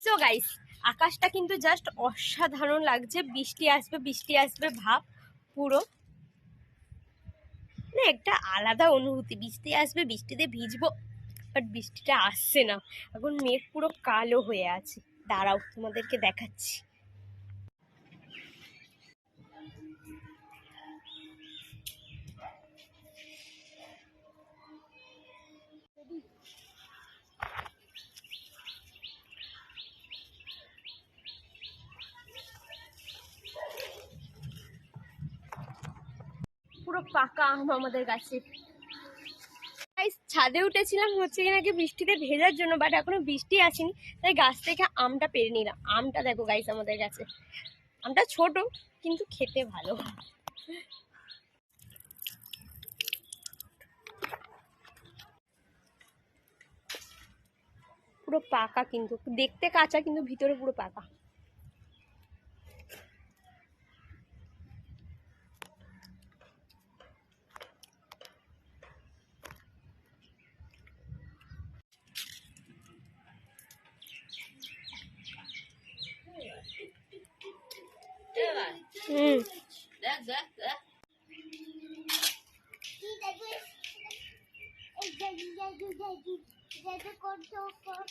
So guys, আকাশটা কিন্তু just অসাধারণ লাগছে। বৃষ্টি আসবে ভাব পুরো, মানে একটা আলাদা অনুভূতি। বৃষ্টি আসবে, বৃষ্টিতে ভিজবো, বাট বৃষ্টিটা আসছে না। এখন মেঘ পুরো কালো হয়ে আছে। দাঁড়াও, তোমাদেরকে দেখাচ্ছি। পুরো পাকা আম আমাদের গাছে। ছাদে উঠেছিলাম হচ্ছে কি নাকি বৃষ্টিতে ভেজার জন্য, বাট এখনো বৃষ্টি আসেনি, তাই গাছ থেকে আমটা পেরে নিলাম। আমটা দেখো গাইস আমাদের গাছে, আমটা ছোট কিন্তু খেতে ভালো। পুরো পাকা, কিন্তু দেখতে কাঁচা কিন্তু ভিতরে পুরো পাকা।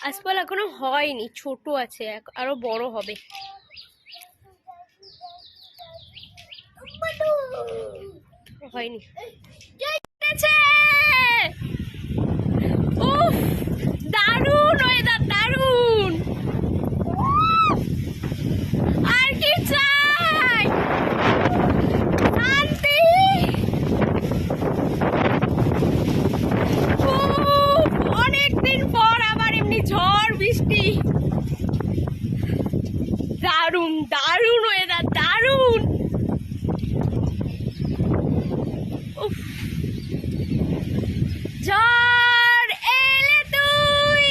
আজকাল এখনো হয়নি, ছোট আছে, আরো বড় হবে। হয়নি। উফ, দারুণ ওয়েদার, দারুণ। আর কি চাই, শান্তি। অনেকদিন পর আবার এমনি ঝড় বৃষ্টি। দারুণ দারুণ ওয়েদার, দারুণ। ঝড় এলে তুই।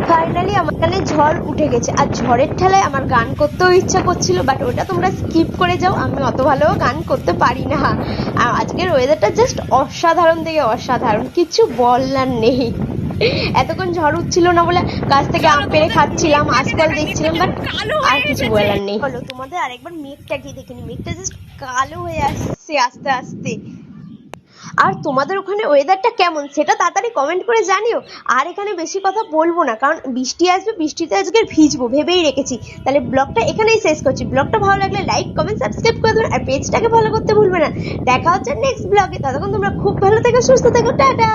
ফাইনালি আমার কানে ঝড় উঠে গেছে, আর ঝড়ের ঠেলায় আমার গান করতেও ইচ্ছা করছিল, বাট ওটা তোমরা স্কিপ করে যাও, আমি অত ভালো গান করতে পারি না। আর আজকের ওয়েদারটা জাস্ট অসাধারণ থেকে অসাধারণ, কিছু বলার নেই। এতক্ষণ ঝড় উঠছিল না বলে গাছ থেকে আম পেড়ে খাচ্ছিলাম, আজকাল দেখছিলাম, বাট আর কিছু বলার নেই। বলো, তোমাদের আরেকবার মেঘটাকে দেখিনি, মেঘটা জাস্ট কালো হয়ে আসছে আস্তে আস্তে। আর তোমাদের ওখানে ওয়েদারটা কেমন সেটা তাড়াতাড়ি কমেন্ট করে জানিও। আর এখানে বেশি কথা বলবো না, কারণ বৃষ্টি আসবে, বৃষ্টিতে আজকে ভিজবো ভেবেই রেখেছি। তাহলে ব্লগটা এখানেই শেষ করছি। ব্লগটা ভালো লাগলে লাইক কমেন্ট সাবস্ক্রাইব করে দেবেন, আর পেজটাকে ফলো করতে ভুলবে না। দেখা হচ্ছে নেক্সট ব্লগে, ততক্ষণ তোমরা খুব ভালো থেকো, সুস্থ থেকো, টাটা।